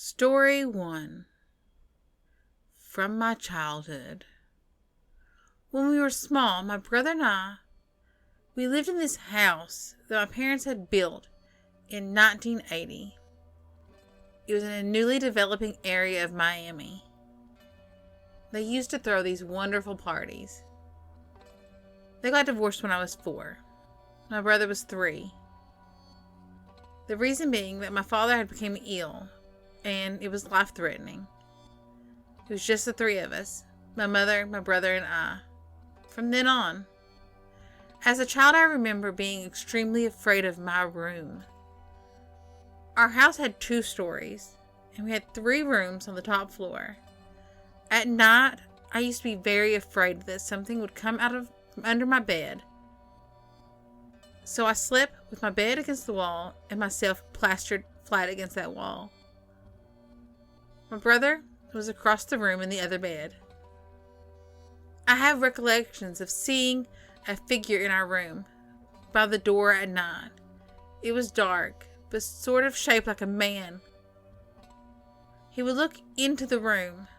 Story 1. From my childhood. When we were small, my brother and we lived in this house that my parents had built in 1980. It was in a newly developing area of Miami. They used to throw these wonderful parties. They got divorced when I was 4. My brother was 3. The reason being that my father had become ill, and it was life-threatening. It was just the 3 of us, my mother, my brother, and I. From then on, as a child, I remember being extremely afraid of my room. Our house had 2 stories, and we had 3 rooms on the top floor. At night, I used to be very afraid that something would come out of under my bed. So I slept with my bed against the wall and myself plastered flat against that wall. My brother was across the room in the other bed. I have recollections of seeing a figure in our room by the door at night. It was dark, but sort of shaped like a man. He would look into the room.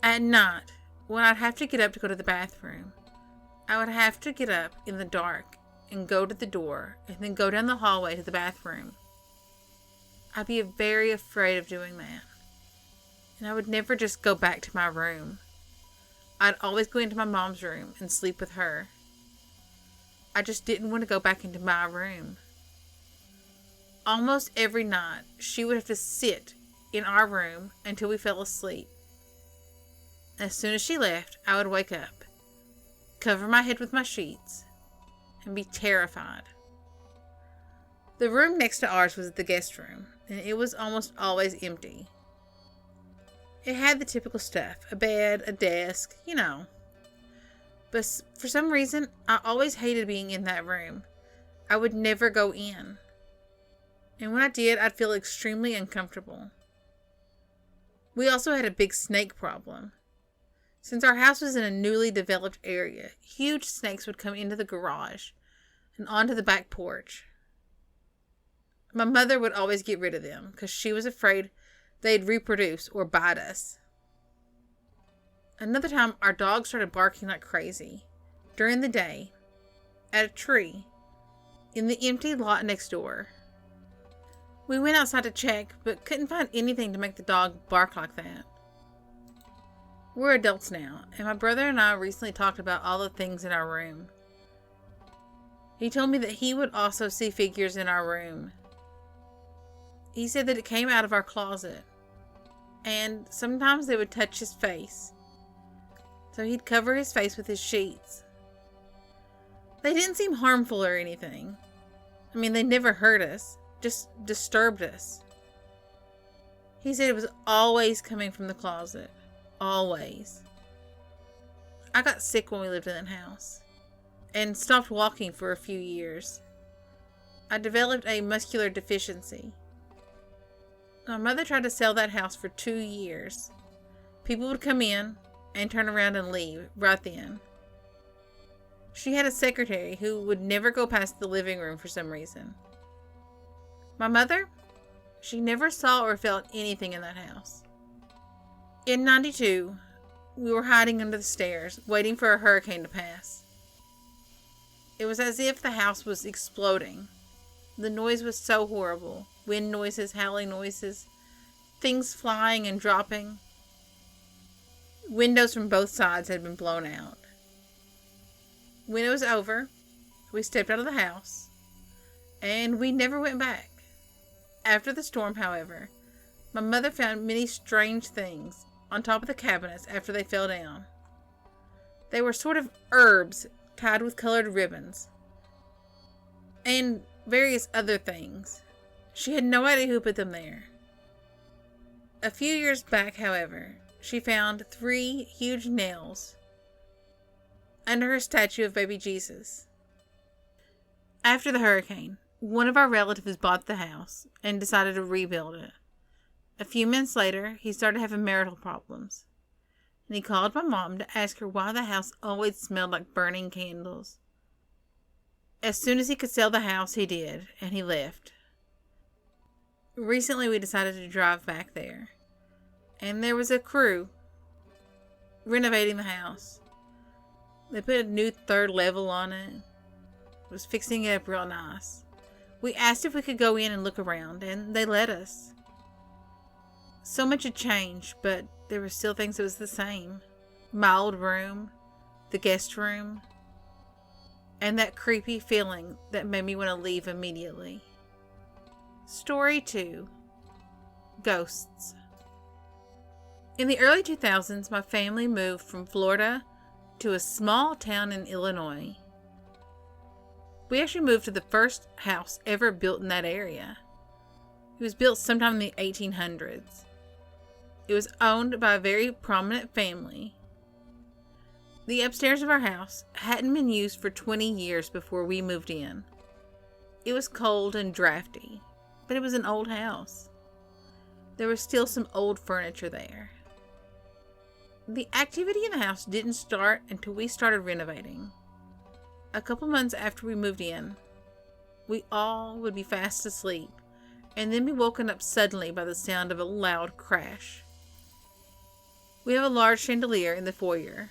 At night, when I'd have to get up to go to the bathroom, I would have to get up in the dark and go to the door and then go down the hallway to the bathroom. I'd be very afraid of doing that. And I would never just go back to my room. I'd always go into my mom's room and sleep with her. I just didn't want to go back into my room. Almost every night, she would have to sit in our room until we fell asleep. As soon as she left, I would wake up, cover my head with my sheets, and be terrified. The room next to ours was the guest room, and it was almost always empty. It had the typical stuff, a bed, a desk, But for some reason, I always hated being in that room. I would never go in. And when I did, I'd feel extremely uncomfortable. We also had a big snake problem. Since our house was in a newly developed area, huge snakes would come into the garage and onto the back porch. My mother would always get rid of them because she was afraid they'd reproduce or bite us. Another time, our dog started barking like crazy during the day at a tree in the empty lot next door. We went outside to check, but couldn't find anything to make the dog bark like that. We're adults now, and my brother and I recently talked about all the things in our room. He told me that he would also see figures in our room. He said that it came out of our closet, and sometimes they would touch his face. So he'd cover his face with his sheets. They didn't seem harmful or anything. They never hurt us, just disturbed us. He said it was always coming from the closet. Always. I got sick when we lived in that house and stopped walking for a few years. I developed a muscular deficiency. My mother tried to sell that house for 2 years. People would come in and turn around and leave right then. She had a secretary who would never go past the living room for some reason. My mother, she never saw or felt anything in that house. In 92, we were hiding under the stairs, waiting for a hurricane to pass. It was as if the house was exploding. The noise was so horrible. Wind noises, howling noises, things flying and dropping. Windows from both sides had been blown out. When it was over, we stepped out of the house, and we never went back. After the storm, however, my mother found many strange things on top of the cabinets after they fell down. They were sort of herbs tied with colored ribbons, and various other things. She had no idea who put them there. A few years back, however, she found 3 huge nails under her statue of baby Jesus. After the hurricane, one of our relatives bought the house and decided to rebuild it. A few months later, he started having marital problems, and he called my mom to ask her why the house always smelled like burning candles. As soon as he could sell the house, he did, and he left. Recently, we decided to drive back there, and there was a crew renovating the house. They put a new third level on it. Was fixing it up real nice. We asked if we could go in and look around, and they let us. So much had changed, but there were still things that was the same. My old room, the guest room, and that creepy feeling that made me want to leave immediately. Story 2. Ghosts. In the early 2000s, my family moved from Florida to a small town in Illinois. We actually moved to the first house ever built in that area. It was built sometime in the 1800s. It was owned by a very prominent family. The upstairs of our house hadn't been used for 20 years before we moved in. It was cold and drafty, but it was an old house. There was still some old furniture there. The activity in the house didn't start until we started renovating. A couple months after we moved in, we all would be fast asleep and then be woken up suddenly by the sound of a loud crash. We have a large chandelier in the foyer.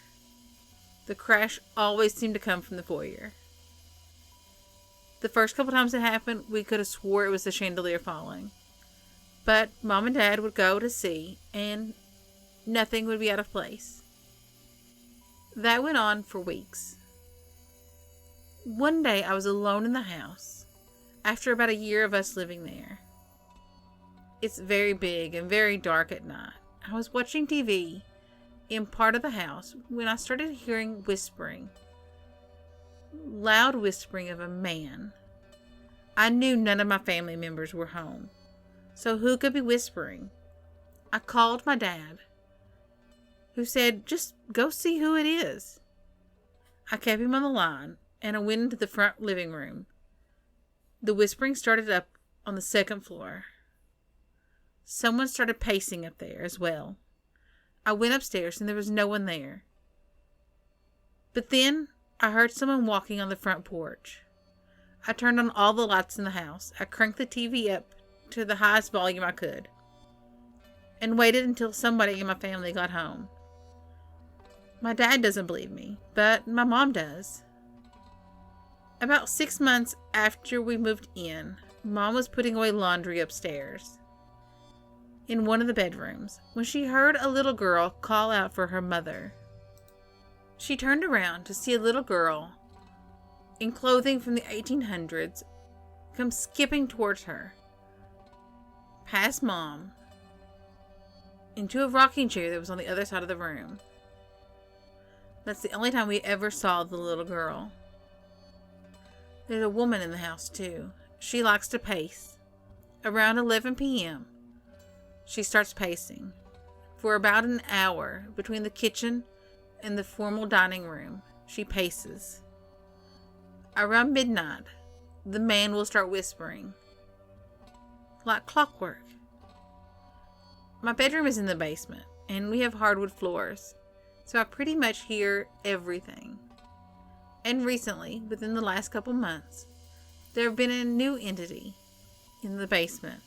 The crash always seemed to come from the foyer. The first couple times it happened, we could have swore it was the chandelier falling. But Mom and Dad would go to see, and nothing would be out of place. That went on for weeks. One day I was alone in the house, after about a year of us living there. It's very big and very dark at night. I was watching TV in part of the house when I started hearing whispering. Loud whispering of a man. I knew none of my family members were home, so who could be whispering? I called my dad, who said, "Just go see who it is." I kept him on the line, and I went into the front living room. The whispering started up on the second floor. Someone started pacing up there as well. I went upstairs, and there was no one there. But then I heard someone walking on the front porch. I turned on all the lights in the house. I cranked the TV up to the highest volume I could, and waited until somebody in my family got home. My dad doesn't believe me, but my mom does. About 6 months after we moved in, Mom was putting away laundry upstairs in one of the bedrooms when she heard a little girl call out for her mother. She turned around to see a little girl in clothing from the 1800s come skipping towards her, past Mom, into a rocking chair that was on the other side of the room. That's the only time we ever saw the little girl. There's a woman in the house too. She likes to pace. Around 11 p.m., she starts pacing. For about an hour, between the kitchen and the formal dining room, she paces. Around midnight, the man will start whispering, like clockwork. My bedroom is in the basement, and we have hardwood floors, so I pretty much hear everything. And recently, within the last couple months, there have been a new entity in the basement.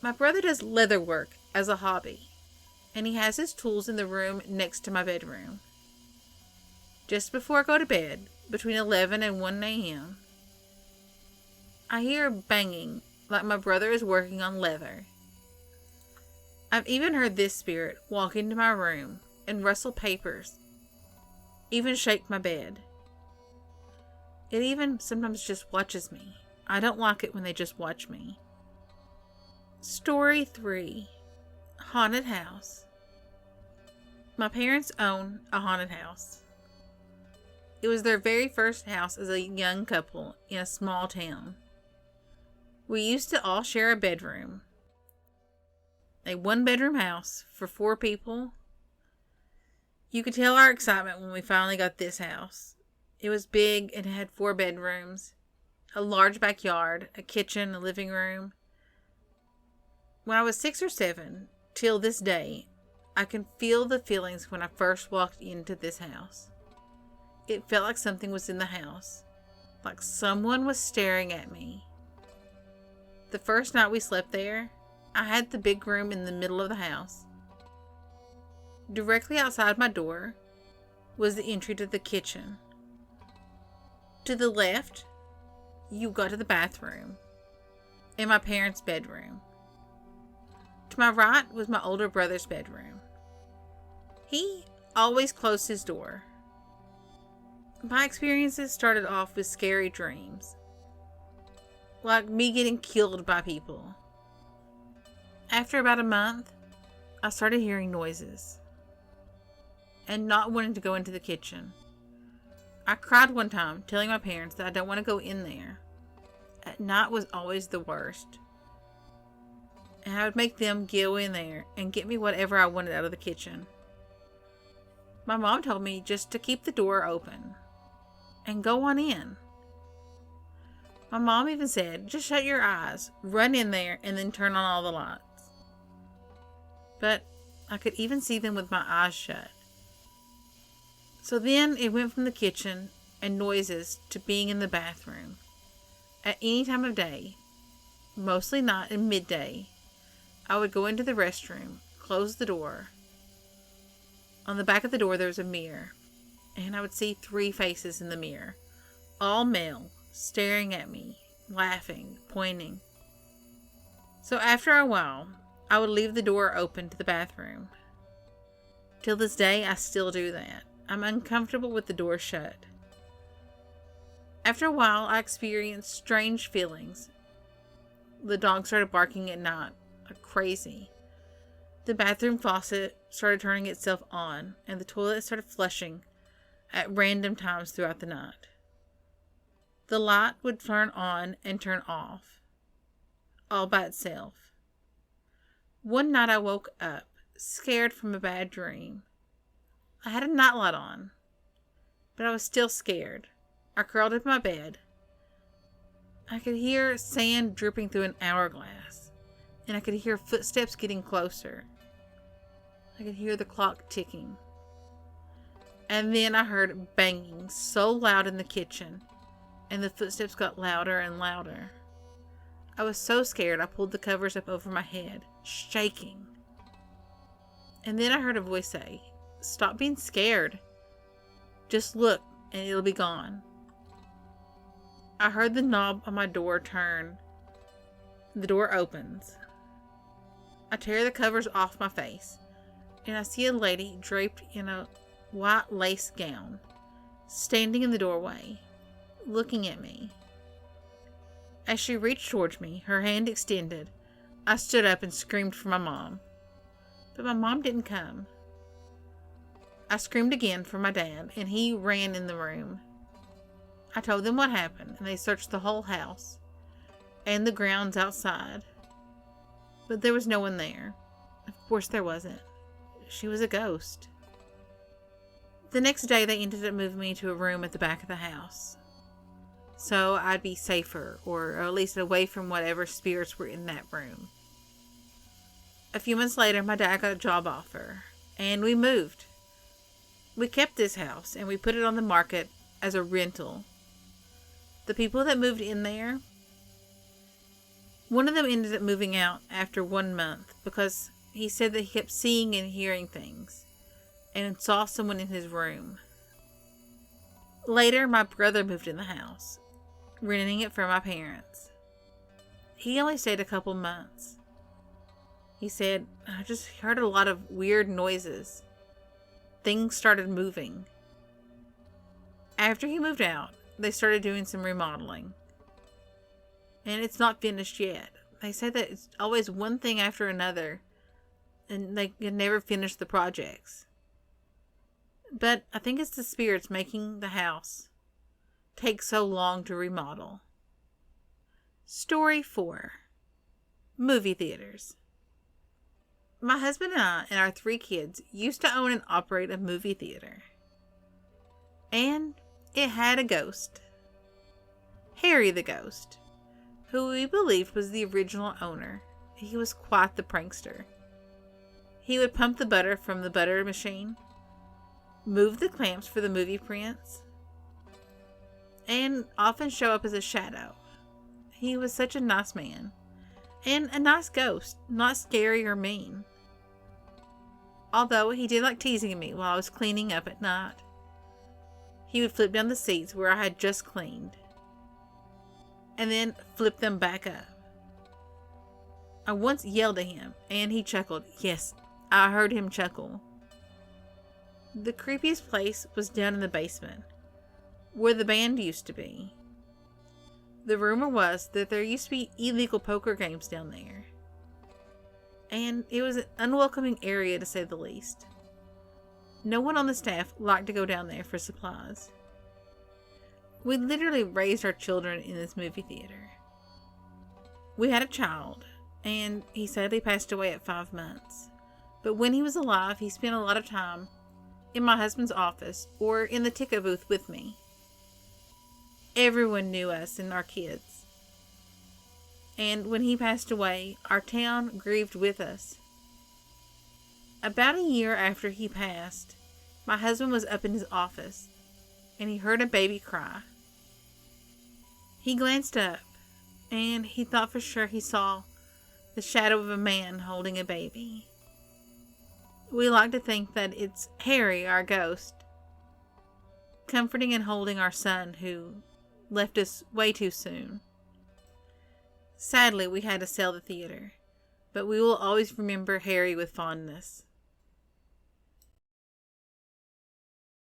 My brother does leather work as a hobby, and he has his tools in the room next to my bedroom. Just before I go to bed, between 11 and 1 a.m., I hear banging like my brother is working on leather. I've even heard this spirit walk into my room and rustle papers, even shake my bed. It even sometimes just watches me. I don't like it when they just watch me. Story 3. Haunted House. My parents own a haunted house. It was their very first house as a young couple in a small town. We used to all share a bedroom. A one-bedroom house for 4 people. You could tell our excitement when we finally got this house. It was big and had 4 bedrooms, a large backyard, a kitchen, a living room. When I was 6 or 7, till this day, I can feel the feelings when I first walked into this house. It felt like something was in the house, like someone was staring at me. The first night we slept there, I had the big room in the middle of the house. Directly outside my door was the entry to the kitchen. To the left, you got to the bathroom and my parents' bedroom. To my right was my older brother's bedroom. He always closed his door. My experiences started off with scary dreams, like me getting killed by people. After about a month, I started hearing noises and not wanting to go into the kitchen. I cried one time, telling my parents that I don't want to go in there. At night was always the worst, and I would make them go in there and get me whatever I wanted out of the kitchen. My mom told me just to keep the door open and go on in. My mom even said, just shut your eyes, run in there, and then turn on all the lights. But I could even see them with my eyes shut. So then it went from the kitchen and noises to being in the bathroom. At any time of day, mostly night and midday, I would go into the restroom, close the door. On the back of the door there was a mirror, and I would see 3 faces in the mirror, all male, staring at me, laughing, pointing. So after a while, I would leave the door open to the bathroom. Till this day, I still do that. I'm uncomfortable with the door shut. After a while, I experienced strange feelings. The dog started barking at night, like crazy. The bathroom faucet started turning itself on, and the toilet started flushing at random times throughout the night. The light would turn on and turn off, all by itself. One night I woke up, scared from a bad dream. I had a nightlight on, but I was still scared. I curled up in my bed. I could hear sand dripping through an hourglass, and I could hear footsteps getting closer. I could hear the clock ticking. And then I heard banging so loud in the kitchen, and the footsteps got louder and louder. I was so scared I pulled the covers up over my head, shaking. And then I heard a voice say, "Stop being scared. Just look and it'll be gone." I heard the knob on my door turn. The door opens. I tear the covers off my face, and I see a lady draped in a white lace gown, standing in the doorway, looking at me. As she reached towards me, her hand extended, I stood up and screamed for my mom. But my mom didn't come. I screamed again for my dad, and he ran in the room. I told them what happened, and they searched the whole house and the grounds outside. But there was no one there. Of course there wasn't. She was a ghost. The next day they ended up moving me to a room at the back of the house, so I'd be safer, or at least away from whatever spirits were in that room. A few months later, my dad got a job offer, and we moved. We kept this house, and we put it on the market as a rental. The people that moved in there, one of them ended up moving out after 1 month because he said that he kept seeing and hearing things and saw someone in his room. Later, my brother moved in the house, renting it from my parents. He only stayed a couple months. He said, "I just heard a lot of weird noises. Things started moving." After he moved out, they started doing some remodeling. And it's not finished yet. They say that it's always one thing after another, and they can never finish the projects. But I think it's the spirits making the house take so long to remodel. Story 4. Movie theaters. My husband and I and our 3 kids used to own and operate a movie theater. And it had a ghost. Harry the ghost, who we believed was the original owner. He was quite the prankster. He would pump the butter from the butter machine, move the clamps for the movie prints, and often show up as a shadow. He was such a nice man. and a nice ghost, not scary or mean. Although he did like teasing me while I was cleaning up at night. He would flip down the seats where I had just cleaned, and then flip them back up. I once yelled at him, and he chuckled. Yes, I heard him chuckle. The creepiest place was down in the basement, where the band used to be. The rumor was that there used to be illegal poker games down there, and it was an unwelcoming area to say the least. No one on the staff liked to go down there for supplies. We literally raised our children in this movie theater. We had a child, and he sadly passed away at 5 months. But when he was alive, he spent a lot of time in my husband's office or in the ticket booth with me. Everyone knew us and our kids. And when he passed away, our town grieved with us. About a year after he passed, my husband was up in his office, and he heard a baby cry. He glanced up, and he thought for sure he saw the shadow of a man holding a baby. We like to think that it's Harry, our ghost, comforting and holding our son who left us way too soon. Sadly, we had to sell the theater, but we will always remember Harry with fondness.